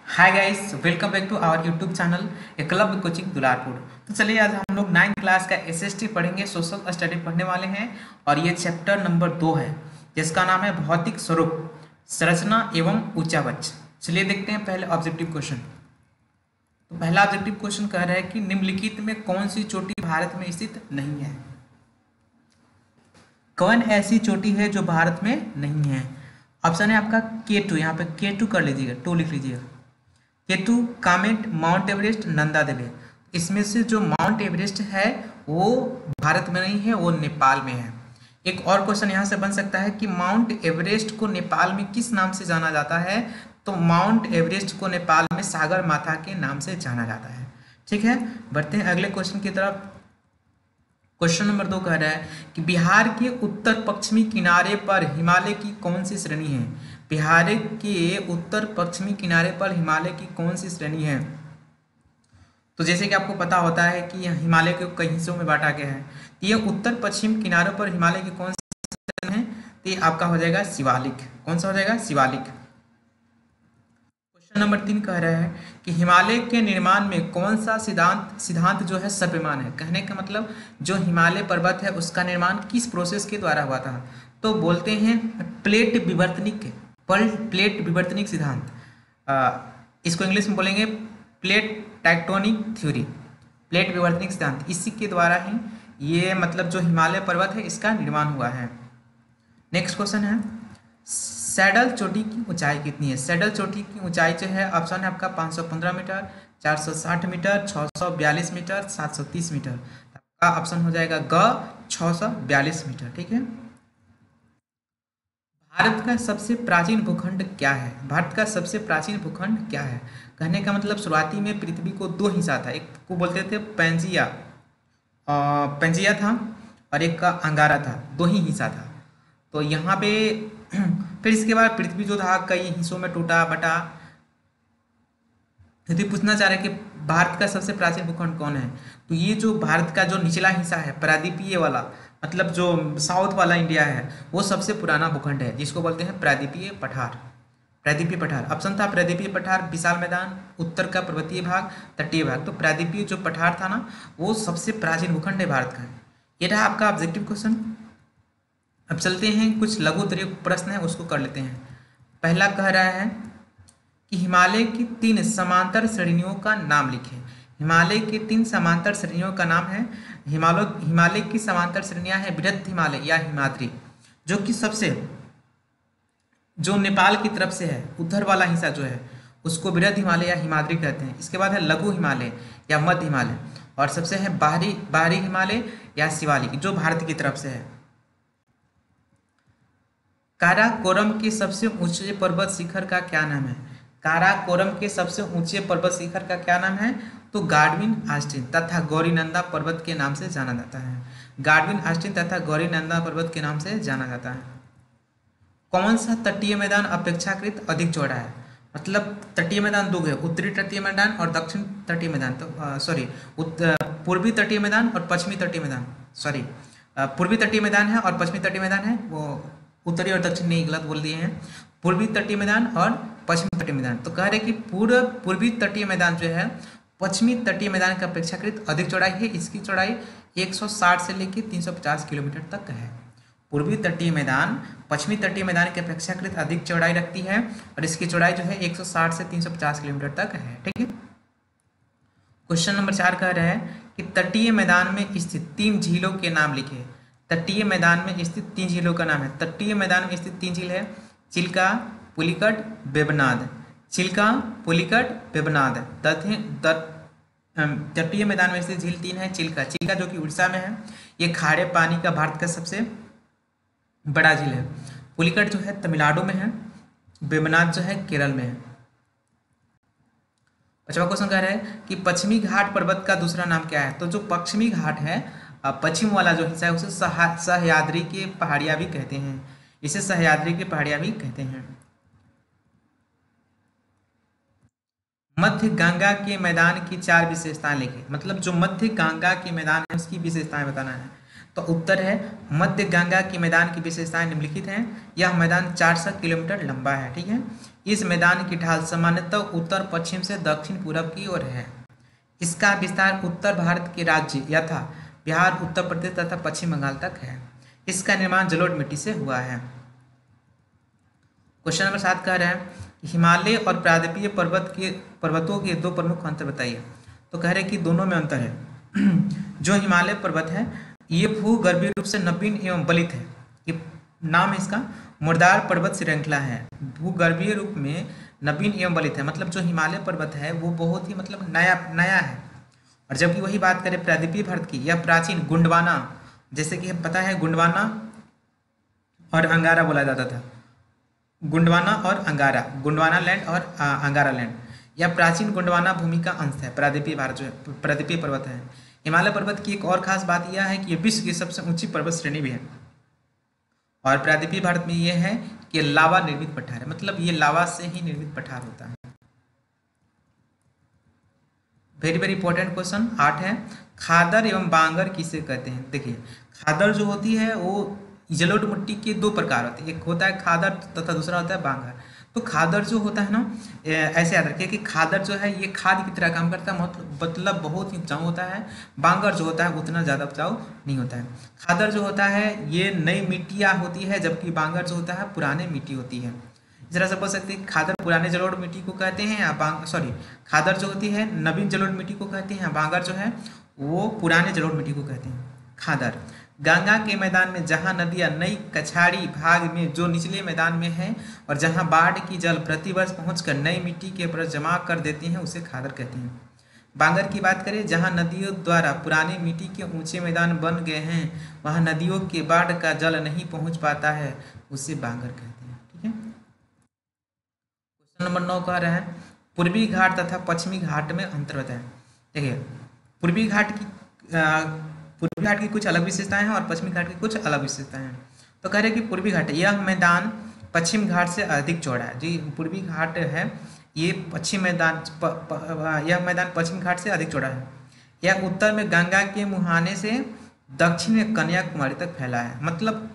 Hi guys, welcome back to our YouTube channel Eklavya coaching Dularpur. तो चलिए आज हम लोग 9th क्लास का एसएसटी पढ़ेंगे, सोशल स्टडी पढ़ने वाले हैं। और ये चैप्टर नंबर 2 है जिसका नाम है भौतिक स्वरूप, संरचना एवं उच्चावच। चलिए देखते हैं पहले ऑब्जेक्टिव क्वेश्चन। तो पहला ऑब्जेक्टिव क्वेश्चन कह रहा है कि निम्नलिखित में कौन सी चोटी भारत में स्थित नहीं है। कौन ऐसी चोटी है जो भारत में नहीं है? ऑप्शन है आपका K2, यहाँ पे K2 कर लीजिएगा, 2 लिख लीजिएगा। K2, Kamet, Mount Everest, Nanda Devi. इसमें से जो माउंट एवरेस्ट है वो भारत में नहीं है, वो नेपाल में है। एक और क्वेश्चन यहाँ से बन सकता है कि माउंट एवरेस्ट को नेपाल में किस नाम से जाना जाता है? तो माउंट एवरेस्ट को नेपाल में सागर माथा के नाम से जाना जाता है। ठीक है, बढ़ते हैं अगले क्वेश्चन की तरफ। क्वेश्चन नंबर 2 कह रहा है कि बिहार के उत्तर पश्चिमी किनारे पर हिमालय की कौन सी श्रेणी है? बिहार के उत्तर पश्चिमी किनारे पर हिमालय की कौन सी श्रेणी है? तो जैसे कि आपको पता होता है कि हिमालय को कई हिस्सों में बांटा गया है। तो ये उत्तर पश्चिम किनारों पर हिमालय की कौन सी श्रेणी है? तो ये आपका हो जाएगा शिवालिक। कौन सा हो जाएगा? शिवालिक। क्वेश्चन नंबर 3 कह रहा है कि हिमालय के निर्माण में कौन सा सिद्धांत जो है सर्वमान्य है। कहने का मतलब जो हिमालय पर्वत है उसका निर्माण किस प्रोसेस के द्वारा हुआ था? तो बोलते हैं प्लेट विवर्तनिक सिद्धांत। इसको इंग्लिश में बोलेंगे प्लेट टेक्टोनिक थ्योरी, प्लेट विवर्तनिक सिद्धांत। इसी के द्वारा ही ये मतलब जो हिमालय पर्वत है इसका निर्माण हुआ है। नेक्स्ट क्वेश्चन है सैडल चोटी की ऊंचाई कितनी है? सैडल चोटी की ऊंचाई जो है ऑप्शन है आपका 515 मीटर, 460 मीटर, 642 मीटर, 730 मीटर। आपका ऑप्शन हो जाएगा ग 642 मीटर। ठीक है। भारत का सबसे प्राचीन भूखंड क्या है? भारत का सबसे प्राचीन भूखंड क्या है? कहने का मतलब शुरुआती में पृथ्वी को 2 हिस्सा था, एक को बोलते थे पेंजिया था और एक का अंगारा था, 2 ही हिस्सा था। तो यहाँ पे फिर इसके बाद पृथ्वी जो था कई हिस्सों में टूटा बटा। यदि पूछना चाह रहे कि भारत का सबसे प्राचीन भूखंड कौन है, तो ये जो भारत का जो निचला हिस्सा है प्रायद्वीपीय वाला, मतलब जो साउथ वाला इंडिया है, वो सबसे पुराना भूखंड है जिसको बोलते हैं प्रायद्वीपीय पठार। प्रायद्वीपीय पठार ऑप्शन था। प्रायद्वीपीय पठार विशाल मैदान, उत्तर का पर्वतीय भाग, तटीय भाग। तो प्रायद्वीपीय जो पठार था ना, वो सबसे प्राचीन भूखंड है भारत का। ये रहा आपका ऑब्जेक्टिव क्वेश्चन। अब चलते हैं कुछ लघु उत्तरीय प्रश्न है उसको कर लेते हैं। पहला कह रहा है कि हिमालय की 3 समांतर श्रेणियों का नाम लिखें। हिमालय की 3 समांतर श्रेणियों का नाम है। हिमालय की समांतर श्रेणियां हैं बृहद हिमालय या हिमाद्री, जो कि सबसे जो नेपाल की तरफ से है उधर वाला हिस्सा जो है उसको बृहद हिमालय या हिमाद्री कहते हैं। इसके बाद है लघु हिमालय या मध्य हिमालय, और सबसे है बाहरी हिमालय या शिवालिक जो भारत की तरफ से है। काराकोरम के सबसे ऊंचे पर्वत शिखर का क्या नाम है? काराकोरम के सबसे ऊंचे पर्वत शिखर का क्या नाम है? तो गार्डविन ऑस्टिन तथा गौरीनंदा पर्वत के नाम से जाना जाता है। गार्डविन ऑस्टिन तथा गौरीनंदा पर्वत के नाम से जाना जाता है। कौन सा तटीय मैदान अपेक्षाकृत अधिक चौड़ा है? मतलब तटीय मैदान 2 है, उत्तरी तटीय मैदान और दक्षिण तटीय मैदान। तो पूर्वी तटीय मैदान और पश्चिमी तटीय मैदान। पूर्वी तटीय मैदान है और पश्चिमी तटीय मैदान है, वो उत्तरी और दक्षिण नहीं, गलत बोल दिए हैं। पूर्वी तटीय मैदान और पश्चिमी तटीय मैदान। तो कह रहे कि पूर्वी तटीय मैदान जो है पश्चिमी तटीय मैदान की अपेक्षाकृत अधिक चौड़ाई है। इसकी चौड़ाई 160 से लेकर 350 किलोमीटर तक है। पूर्वी तटीय मैदान पश्चिमी तटीय मैदान की अपेक्षाकृत अधिक चौड़ाई रखती है और इसकी चौड़ाई जो है 160 से 350 किलोमीटर तक है। ठीक है। क्वेश्चन नंबर 4 कह रहा है कि तटीय मैदान में स्थित 3 झीलों के नाम लिखे। तटीय मैदान में स्थित 3 झीलों का नाम है। तटीय मैदान में स्थित 3 झील है चिल्का, पुलिकट, वेबनाद। चिल्का, पुलिकट, वेबनाद। तटीय मैदान में स्थित झील 3 है। चिल्का जो कि उड़ीसा में है, ये खारे पानी का भारत का सबसे बड़ा झील है। पुलिकट जो है तमिलनाडु में है। वेबनाद जो है केरल में है। 5वां क्वेश्चन कह रहा है कि पश्चिमी घाट पर्वत का दूसरा नाम क्या है? तो जो पश्चिमी घाट है, पश्चिम वाला जो हिस्सा है उसे सह्याद्री के पहाड़ियां भी कहते हैं। इसे सह्याद्री के पहाड़ियां भी कहते हैं। मध्य गंगा के मैदान की 4 विशेषताएं लिखिए। मतलब जो मध्य गंगा के मैदान है उसकी विशेषताएं बताना है। तो उत्तर है मध्य गंगा के मैदान की विशेषताएं निम्नलिखित हैं। यह मैदान 400 किलोमीटर लंबा है। ठीक है। इस मैदान की ढाल सामान्यतः उत्तर पश्चिम से दक्षिण पूरब की ओर है। इसका विस्तार उत्तर भारत के राज्य यथा बिहार, उत्तर प्रदेश तथा पश्चिम बंगाल तक है। इसका निर्माण जलोढ़ मिट्टी से हुआ है। क्वेश्चन नंबर 7 कह रहे हैं हिमालय और प्रायद्वीपीय पर्वतों के दो प्रमुख अंतर बताइए। तो कह रहे हैं कि दोनों में अंतर है। जो हिमालय पर्वत है ये भूगर्भीय रूप से नवीन एवं बलित है। ये नाम है इसका मुर्दार पर्वत श्रृंखला है। भूगर्भीय रूप में नवीन एवं बलित है, मतलब जो हिमालय पर्वत है वो बहुत ही मतलब नया है। और जबकि वही बात करें प्रायद्वीपीय भारत की, यह प्राचीन गुंडवाना, जैसे कि हमें पता है गुंडवाना और अंगारा बोला जाता था। गुंडवाना और अंगारा, गुंडवाना लैंड और अंगारा लैंड, यह प्राचीन गुंडवाना भूमि का अंश है। प्रायद्वीपीय भारत जो है प्रायद्वीपीय पर्वत है। हिमालय पर्वत की एक और खास बात यह है कि यह विश्व की सबसे ऊंची पर्वत श्रेणी भी है। और प्रायद्वीपीय भारत में यह है कि लावा निर्मित पठार है, मतलब ये लावा से ही निर्मित पठार होता है। वेरी वेरी इंपॉर्टेंट क्वेश्चन 8 है खादर एवं बांगर किसे कहते हैं। देखिए खादर जो होती है वो जलोढ़ मिट्टी के दो प्रकार होते हैं, एक होता है खादर तथा दूसरा होता है बांगर। तो खादर जो होता है ना, ऐसे याद रखिए कि खादर जो है ये खाद की तरह काम करता है, मतलब बहुत ही उपजाऊ होता है। बांगर जो होता है उतना ज़्यादा उपजाऊ नहीं होता है। खादर जो होता है ये नई मिट्टियाँ होती है, जबकि बांगर जो होता है पुराने मिट्टी होती है। इस तरह से बोल सकते हैं खादर पुराने जलोढ़ मिट्टी को कहते हैं, या खादर जो होती है नवीन जलोढ़ मिट्टी को कहते हैं, बांगर जो है वो पुराने जलोढ़ मिट्टी को कहते हैं। खादर गंगा के मैदान में जहां नदियां नई कछाड़ी भाग में जो निचले मैदान में है और जहां बाढ़ की जल प्रतिवर्ष पहुंचकर नई मिट्टी के ऊपर जमा कर देती हैं उसे खादर कहते हैं। बांगर की बात करें जहां नदियों द्वारा पुरानी मिट्टी के ऊंचे मैदान बन गए हैं, वहां नदियों के बाढ़ का जल नहीं पहुंच पाता है, उसे बांगर कहते हैं। ठीक है। क्वेश्चन नंबर 9 कह रहे हैं पूर्वी घाट तथा पश्चिमी घाट में अंतर बताएं। देखिए पूर्वी घाट की कुछ अलग विशेषताएं हैं और पश्चिमी घाट की कुछ अलग विशेषताएं हैं। तो कह रहे हैं कि पूर्वी घाट यह मैदान पश्चिम घाट से अधिक चौड़ा है। जी पूर्वी घाट है ये पश्चिम मैदान यह मैदान पश्चिम घाट से अधिक चौड़ा है। यह उत्तर में गंगा के मुहाने से दक्षिण में कन्याकुमारी तक फैला है। मतलब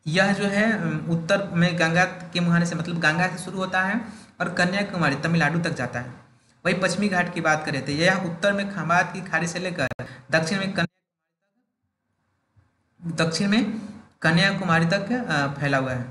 यह जो है उत्तर में गंगा के मुहाने से मतलब गंगा से शुरू होता है और कन्याकुमारी तमिलनाडु तक जाता है। वही पश्चिमी घाट की बात करें तो यह उत्तर में खंबात की खाड़ी से लेकर दक्षिण में कन्याकुमारी तक फैला हुआ है।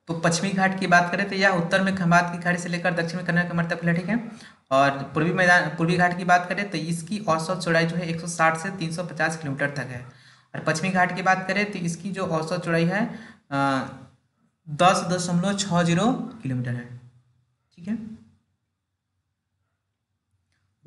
तो पश्चिमी घाट की बात करें तो यह उत्तर में खंबात की खाड़ी से लेकर दक्षिण में कन्याकुमारी तक फैला। ठीक है। और पूर्वी घाट की बात करें तो इसकी औसत चौड़ाई जो है 160 से 350 किलोमीटर तक है। और पश्चिमी घाट की बात करें तो इसकी जो औसत चौड़ाई है 10.60 किलोमीटर है। ठीक है।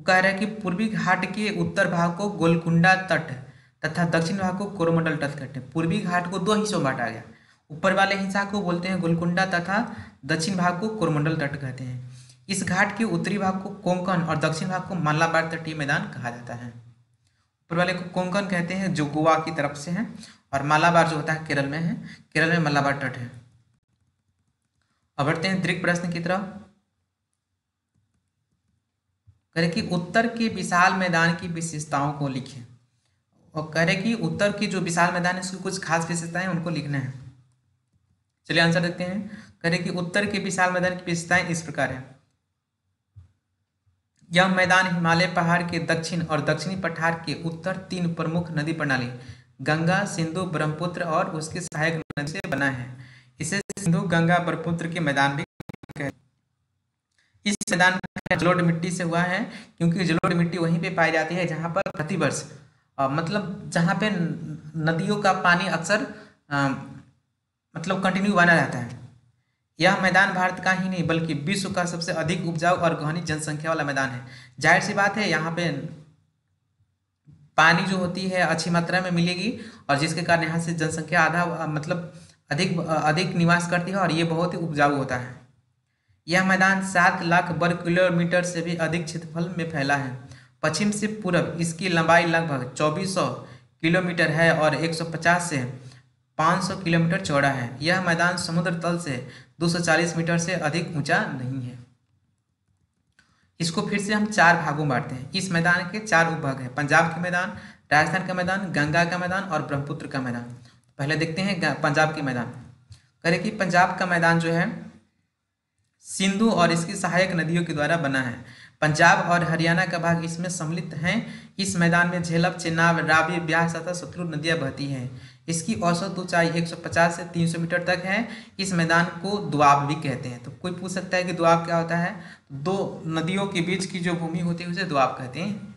वो कह रहा है कि पूर्वी घाट के उत्तर भाग को गोलकुंडा तट तथा दक्षिण भाग को कोरोमंडल तट कहते हैं। पूर्वी घाट को दो हिस्सों में बांटा गया, ऊपर वाले हिस्सा को बोलते हैं गोलकुंडा तथा दक्षिण भाग को कोरोमंडल तट कहते हैं। इस घाट के उत्तरी भाग को कोंकण और दक्षिण भाग को मालाबार तटीय मैदान कहा जाता है। ऊपर वाले को कोंकण कहते हैं जो गोवा की तरफ से है, और मालाबार जो होता है केरल में है, केरल में मालाबार तट है। अब बढ़ते हैं दीर्घ प्रश्न की तरफ। कह रहे कि उत्तर के विशाल मैदान की विशेषताओं को लिखें। और कह रहे कि उत्तर की जो विशाल मैदान है उसकी कुछ खास विशेषताएं उनको लिखना है। चलिए आंसर देते हैं। कह रहे कि उत्तर के विशाल मैदान की विशेषताएं इस प्रकार है। यह मैदान हिमालय पहाड़ के दक्षिण और दक्षिणी पठार के उत्तर 3 प्रमुख नदी प्रणाली गंगा, सिंधु, ब्रह्मपुत्र और उसके सहायक नदी से बना है। इसे सिंधु, गंगा, ब्रह्मपुत्र के मैदान भी कहते हैं। इस मैदान का जलोढ़ मिट्टी से हुआ है, क्योंकि जलोढ़ मिट्टी वहीं पे पाई जाती है जहां पर प्रतिवर्ष मतलब जहां पे नदियों का पानी अक्सर मतलब कंटिन्यू बना रहता है। यह मैदान भारत का ही नहीं बल्कि विश्व का सबसे अधिक उपजाऊ और घनी जनसंख्या वाला मैदान है। जाहिर सी बात है यहाँ पे पानी जो होती है अच्छी मात्रा में मिलेगी, और जिसके कारण यहाँ से जनसंख्या आधा मतलब अधिक निवास करती है, और ये बहुत ही उपजाऊ होता है। यह मैदान 7 लाख वर्ग किलोमीटर से भी अधिक क्षेत्रफल में फैला है। पश्चिम से पूर्व इसकी लंबाई लगभग 2400 किलोमीटर है और 150 से 500 किलोमीटर चौड़ा है। यह मैदान समुद्र तल से 240 मीटर से अधिक ऊंचा नहीं है। इसको फिर से हम चार भागों में बांटते हैं। इस मैदान के चार उपभाग हैं, पंजाब के मैदान, राजस्थान का मैदान, गंगा का मैदान और ब्रह्मपुत्र का मैदान। पहले देखते हैं पंजाब के मैदान। करें कि पंजाब का मैदान जो है सिंधु और इसकी सहायक नदियों के द्वारा बना है। पंजाब और हरियाणा का भाग इसमें सम्मिलित हैं। इस मैदान में झेलम, चेनाब, रावी, ब्यास तथा सतलुज नदियां बहती हैं। इसकी औसत ऊंचाई 150 से 300 मीटर तक है। इस मैदान को दोआब भी कहते हैं। तो कोई पूछ सकता है कि दोआब क्या होता है? दो नदियों के बीच की जो भूमि होती है उसे दोआब कहते हैं।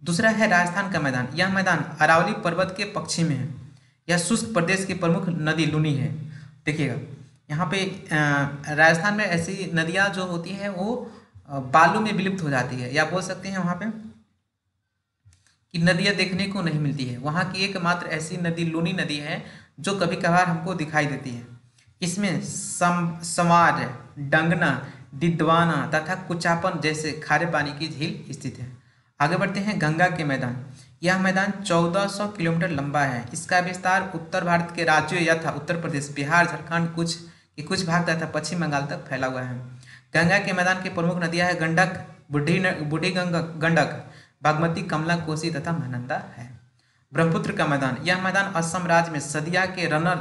दूसरा है राजस्थान का मैदान। यह मैदान अरावली पर्वत के पश्चिम में है। यह शुष्क प्रदेश की प्रमुख नदी लूनी है। देखिएगा यहाँ पे राजस्थान में ऐसी नदियाँ जो होती हैं वो बालू में विलुप्त हो जाती है, या बोल सकते हैं वहाँ पे कि नदियाँ देखने को नहीं मिलती है। वहाँ की एकमात्र ऐसी नदी लूनी नदी है जो कभी कभार हमको दिखाई देती है। इसमें संवार, डंगना, दिद्वाना तथा कुचापन जैसे खारे पानी की झील स्थित है। आगे बढ़ते हैं गंगा के मैदान। यह मैदान 1400 किलोमीटर लंबा है। इसका विस्तार उत्तर भारत के राज्यों यथा उत्तर प्रदेश, बिहार, झारखंड कुछ भाग तथा पश्चिम बंगाल तक फैला हुआ है। गंगा के मैदान की प्रमुख नदियां हैं गंडक, बूढ़ी गंडक, बागमती, कमला, कोसी तथा महानंदा है। ब्रह्मपुत्र का मैदान। यह मैदान असम राज्य में सदिया के रनर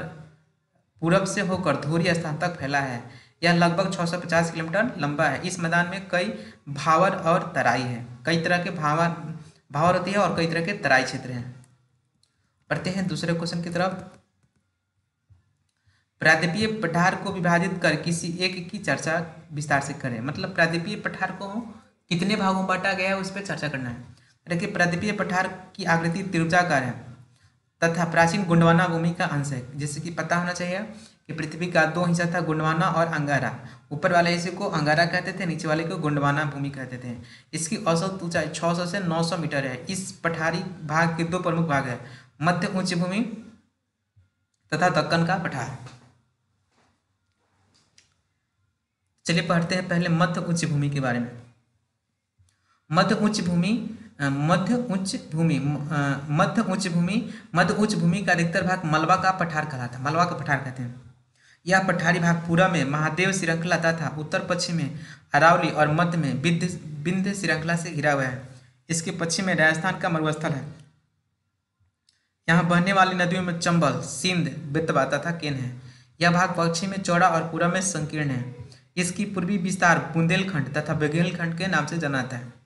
पूरब से होकर धुरी स्थान तक फैला है। यह लगभग 650 किलोमीटर लंबा है। इस मैदान में कई भावर और तराई है। कई तरह के भावर होती है और कई तरह के तराई क्षेत्र हैं। पढ़ते हैं दूसरे क्वेश्चन की तरफ। प्रायद्वीपीय पठार को विभाजित कर किसी एक की चर्चा विस्तार से करें। मतलब प्रायद्वीपीय पठार को कितने भागों में बांटा गया है उस पर चर्चा करना है। देखिए प्रायद्वीपीय पठार की आकृति त्रिभुजाकार है तथा प्राचीन गोंडवाना भूमि का अंश है। जैसे कि पता होना चाहिए कि पृथ्वी का दो हिस्सा था, गोंडवाना और अंगारा। ऊपर वाले हिस्से को अंगारा कहते थे, नीचे वाले को गोंडवाना भूमि कहते थे। इसकी औसत ऊंचाई 600 से 900 मीटर है। इस पठारी भाग के दो प्रमुख भाग है, मध्य उच्च भूमि तथा दक्कन का पठार। चलिए पढ़ते हैं पहले मध्य उच्च भूमि के बारे में। मध्य उच्च भूमि का अधिकतर भाग मलबा का पठार कहलाता है। मलबा का पठार कहते हैं। यह पठारी भाग पूर्व में महादेव श्रृंखला तथा उत्तर पश्चिम में अरावली और मध्य में विंध्य श्रृंखला से घिरा हुआ है। इसके पश्चिम में राजस्थान का मरुस्थल है। यहाँ बहने वाली नदियों में चंबल, सिंध, बेतवा तथा केन है। यह भाग पश्चिम में चौड़ा और पूर्व में संकीर्ण है। इसकी पूर्वी विस्तार बुंदेलखंड तथा बघेलखंड के नाम से जाना जाता है।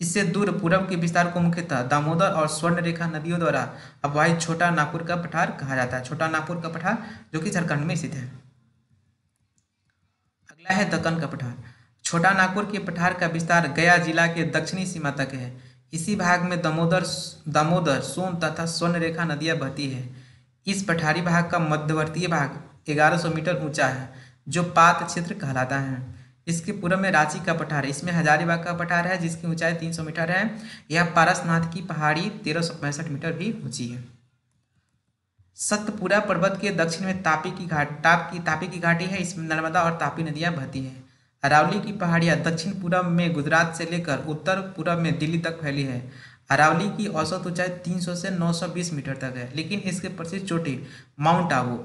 इससे दूर पूर्व के विस्तार को मुख्यतः दामोदर और स्वर्ण रेखा नदियों द्वारा अववाहित छोटा नागपुर का पठार कहा जाता है। छोटा नागपुर का पठार जो कि झारखंड में स्थित है। अगला है दक्कन का पठार। छोटा नागपुर के पठार का विस्तार गया जिला के दक्षिणी सीमा तक है। इसी भाग में दामोदर, सोन तथा स्वर्ण रेखा नदियां बहती है। इस पठारी भाग का मध्यवर्तीय भाग 1100 मीटर ऊंचा है जो पात क्षेत्र कहलाता है। इसके पूर्व में रांची का पठार, इसमें हजारीबाग का पठार है जिसकी ऊंचाई 300 मीटर है। यह पारसनाथ की पहाड़ी 1365 मीटर भी ऊंची है। सतपुरा पर्वत के दक्षिण में तापी की घाटी है। इसमें नर्मदा और तापी नदियां बहती हैं। अरावली की पहाड़ियां दक्षिण पूर्व में गुजरात से लेकर उत्तर पूर्व में दिल्ली तक फैली है। अरावली की औसत ऊंचाई 300 से 920 मीटर तक है, लेकिन इसके प्रसिद्ध चोटी माउंट आबू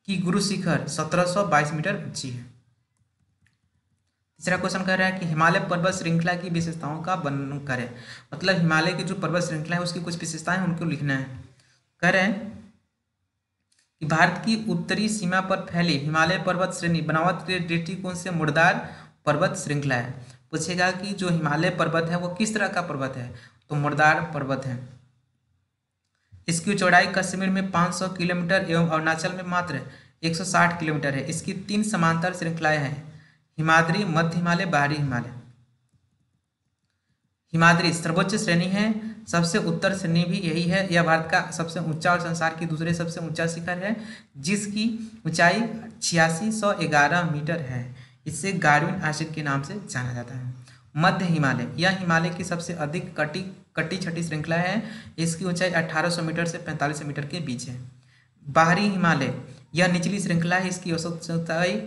की गुरु शिखर 1722 मीटर ऊंची है। तीसरा क्वेश्चन कह रहा है कि हिमालय पर्वत श्रृंखला की विशेषताओं का वर्णन करें। मतलब हिमालय की जो पर्वत श्रृंखला है उसकी कुछ विशेषताएं उनको लिखना है। कह रहे हैं कि भारत की उत्तरी सीमा पर फैली हिमालय पर्वत श्रेणी बनावट के दृष्टिकोण से मुर्दार पर्वत श्रृंखला है। पूछेगा कि जो हिमालय पर्वत है वो किस तरह का पर्वत है, तो मुर्दार पर्वत है। इसकी चौड़ाई कश्मीर में 500 किलोमीटर एवं अरुणाचल में मात्र 160 किलोमीटर है। इसकी 3 समांतर श्रृंखलाएं हैं, हिमाद्री, मध्य हिमालय, बाहरी हिमालय। हिमाद्री सर्वोच्च श्रेणी है, सबसे उत्तर श्रेणी भी यही है। यह भारत का सबसे ऊंचा और संसार की दूसरे सबसे ऊंचा शिखर है जिसकी ऊंचाई 8611 मीटर है। इसे गार्डविन आश्रम के नाम से जाना जाता है। मध्य हिमालय, यह हिमालय की सबसे अधिक कटी छठी श्रृंखला है। इसकी ऊंचाई 1800 मीटर से 4500 मीटर के बीच है। बाहरी हिमालय, यह निचली श्रृंखला है। इसकी औसत ऊंचाई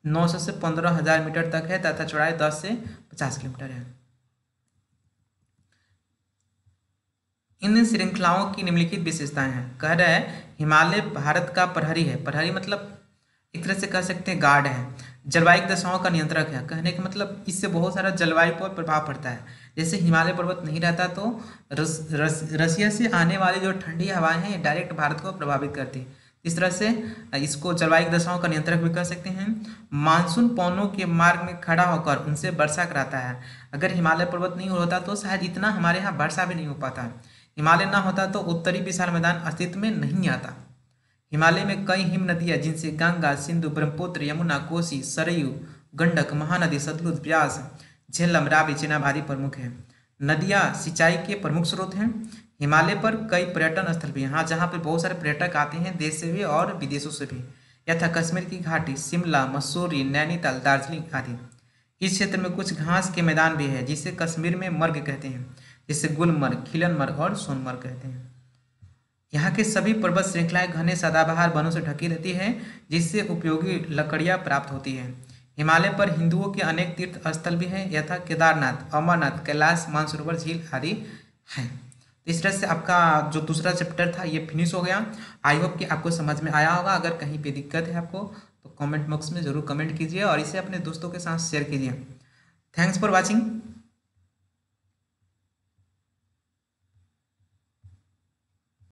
900 से 15,000 मीटर तक है तथा चौड़ाई 10 से 50 किलोमीटर है। इन श्रृंखलाओं की निम्नलिखित विशेषताएं हैं। कह रहा है हिमालय भारत का प्रहरी है। प्रहरी मतलब एक तरह से कह सकते हैं गार्ड है। जलवायु दशाओं का नियंत्रक है, कहने का मतलब इससे बहुत सारा जलवायु पर प्रभाव पड़ता है। जैसे हिमालय पर्वत नहीं रहता तो रसिया से आने वाली जो ठंडी हवाएं हैं ये डायरेक्ट भारत को प्रभावित करती। इस तरह से इसको जलवायु दशाओं का नियंत्रक भी कर सकते हैं। मानसून पवनों के मार्ग में खड़ा होकर उनसे वर्षा कराता है। अगर हिमालय पर्वत नहीं होता तो शायद इतना हमारे यहाँ वर्षा भी नहीं हो पाता। हिमालय ना होता तो उत्तरी विशाल मैदान अस्तित्व में नहीं आता। हिमालय में कई हिम नदियां जिनसे गंगा, सिंधु, ब्रह्मपुत्र, यमुना, कोसी, सरयू, गंडक, महानदी, सतलुज, ब्यास, झेलम, रावी, चेनाब आदि प्रमुख हैं। नदियां सिंचाई के प्रमुख स्रोत हैं। हिमालय पर कई पर्यटन स्थल भी हैं, हाँ, जहाँ पे बहुत सारे पर्यटक आते हैं देश से भी और विदेशों से भी, यथा कश्मीर की घाटी, शिमला, मसूरी, नैनीताल, दार्जिलिंग आदि। इस क्षेत्र में कुछ घास के मैदान भी है जिसे कश्मीर में मर्ग कहते हैं, जिसे गुलमर्ग, खिलनमर्ग और सोनमर्ग कहते हैं। यहाँ के सभी पर्वत श्रृंखलाएं घने सदाबहार वनों से ढकी रहती है जिससे उपयोगी लकड़ियाँ प्राप्त होती है। हिमालय पर हिंदुओं के अनेक तीर्थ स्थल भी हैं, यथा केदारनाथ, अमरनाथ, कैलाश, मानसरोवर झील आदि हैं। तो इस तरह से आपका जो दूसरा चैप्टर था ये फिनिश हो गया। आई होप कि आपको समझ में आया होगा। अगर कहीं पे दिक्कत है आपको तो कमेंट बॉक्स में ज़रूर कमेंट कीजिए और इसे अपने दोस्तों के साथ शेयर कीजिए। Thanks for watching.